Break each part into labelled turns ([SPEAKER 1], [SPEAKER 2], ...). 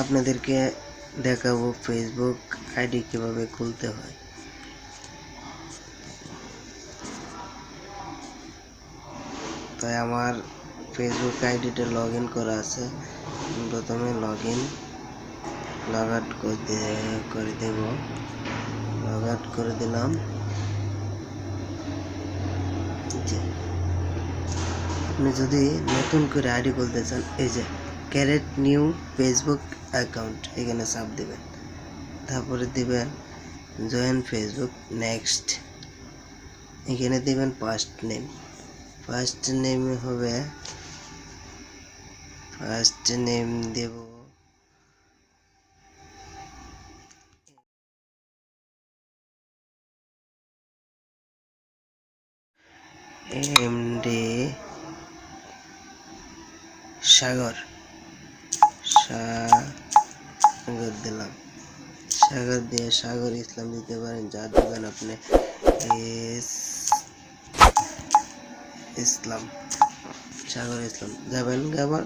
[SPEAKER 1] আপনাদেরকে দেখাবো Facebook ID কিভাবে খুলতে হয়। তাই আমার ফেসবুক আইডিটা লগ ইন করা আছে। প্রথমে লগ আউট করে দেব। লগ আউট করে দিলাম। আপনি যদি নতুন করে আইডি খুলতে চান, এই যে ক্রিয়েট নিউ ফেসবুক অ্যাকাউন্ট, এখানে চাপ দিবেন। তারপরে দিবেন জয়েন ফেসবুক, নেক্সট। এখানে দিবেন ফার্স্ট নেম। ফার্স্ট নেম হবে, ফার্স্ট নেম দেব এমডি সাগর। সাগর দিলাম। সাগর দিয়ে সাগর ইসলাম দিতে পারেন, যা দেবেন আপনি। ইসলাম, সাগর ইসলাম যাবেন। আবার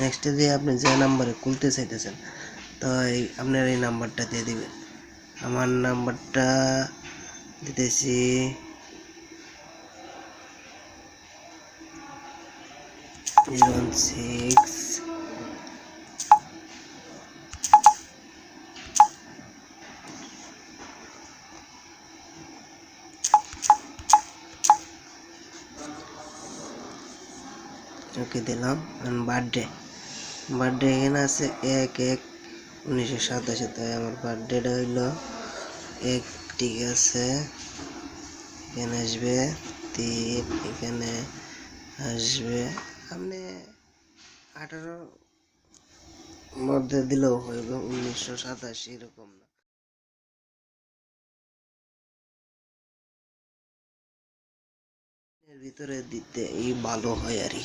[SPEAKER 1] নেক্সট দিয়ে আপনি যে নাম্বারে খুলতে চাইতেছেন, তো আপনার এই নাম্বারটা দিয়ে দিবেন। আমার নাম্বারটা দিতেছি 06 ওকে দিলাম। বার্থডে এখানে আছে 1/1/1987। তাই আমার বার্থডেটা হইল 1, ঠিক আছে। এখানে আসবে 3, এখানে আসবে আপনি 18 মধ্যে দিলেও হইব, 1987 এরকম না। এর ভিতরে দিতে ভালো হয় আর কি।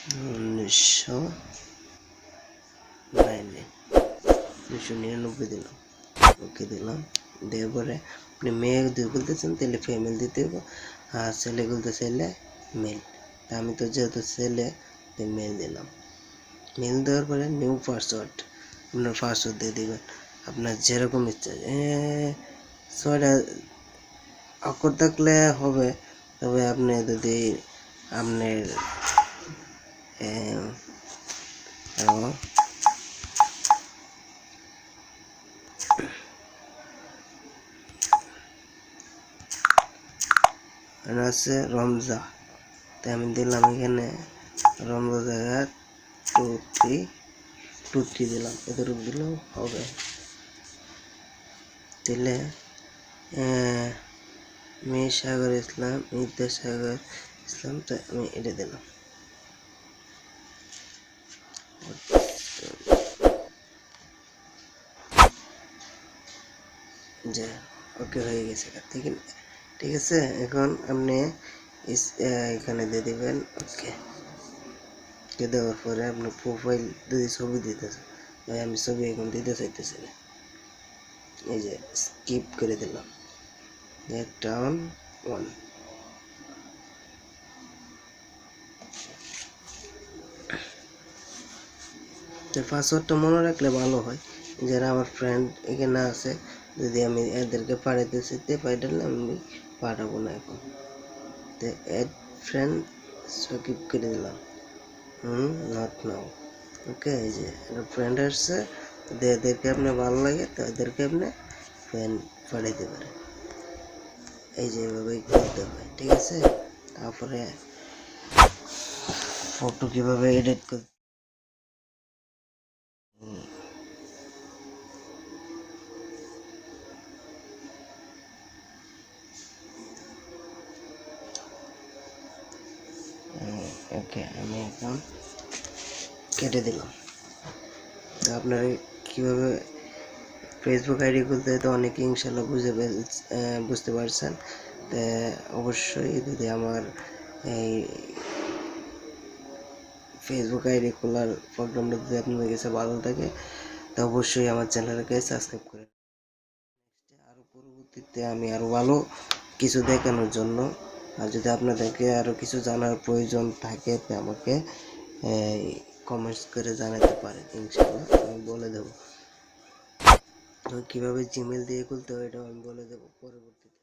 [SPEAKER 1] 1999 দিলাম। ওকে দিলাম। দেওয়ার পরে আপনি মেয়ে যদি বলতেছেন তাহলে ফিমেল দিতে হবে, আর ছেলে বলতে চাইলে মেল। আমি তো যেহেতু ছেলে, মেল দিলাম। মেল দেওয়ার পরে নিউ পাসওয়ার্ড, আপনার পাসওয়ার্ড দিয়ে দেবেন আপনার যেরকম ইচ্ছা। 6টা অক্ষর থাকলে হবে, তবে আপনি যদি আপনার আছে রমজা, তাই আমি দিলাম এখানে রমজা জায়গা 23 দিলাম। এতটুকু দিলেও হবে। দিলে মেয়ে সাগর ইসলাম, ঈদা সাগর ইসলাম, তাই আমি এটা দিলাম। যে ওকে হয়ে গেছে, ঠিক আছে। এখন আপনি এখানে দিয়ে দিবেন ওকে। দেওয়ার পরে আপনার প্রোফাইল যদি ছবি দিতেছে, ভাই আমি ছবি এখন দিতে চাইতেছি না, এই যে স্কিপ করে দিলাম। টাউন 1। পাসওয়ার্ডটা মনে রাখলে ভালো হয়। যারা আমার ফ্রেন্ড এখানে আছে, যদি আমি এদেরকে পাঠাতে চাইতে পাঠালে আমি পাঠাবো না এখন। তো অ্যাড ফ্রেন্ড স্কিপ করে দিলাম। Not now. ওকে, এই যে ফ্রেন্ড আসছে, এদেরকে আপনার ভালো লাগে তো এদেরকে আপনি ফ্রেন্ড পাঠাইতে পারেন। এই যে এভাবেই করতে হয়, ঠিক আছে। তারপরে ফটো কিভাবে এডিট করতে, ওকে আমি এখন কেটে দিলাম। তো আপনারা কীভাবে ফেসবুক আইডি খুলতে, তো অনেকে ইনশাল্লাহ বুঝতে পারছেন। তো অবশ্যই যদি আমার এই ফেসবুক আইডি খোলার প্রোগ্রামটা যদি আপনাদের কাছে ভালো থাকে, তো অবশ্যই আমার চ্যানেলকে সাবস্ক্রাইব করে। আরও পরবর্তীতে আমি আরও ভালো কিছু দেখানোর জন্য, আর যদি আপনাদেরকে আরও কিছু জানার প্রয়োজন থাকে, তো আমাকে কমেন্টস করে জানাতে পারেন, ইনশাআল্লাহ আমি বলে দেবো। তো কীভাবে জিমেল দিয়ে খুলতে হয় এটাও আমি বলে দেবো পরবর্তীতে।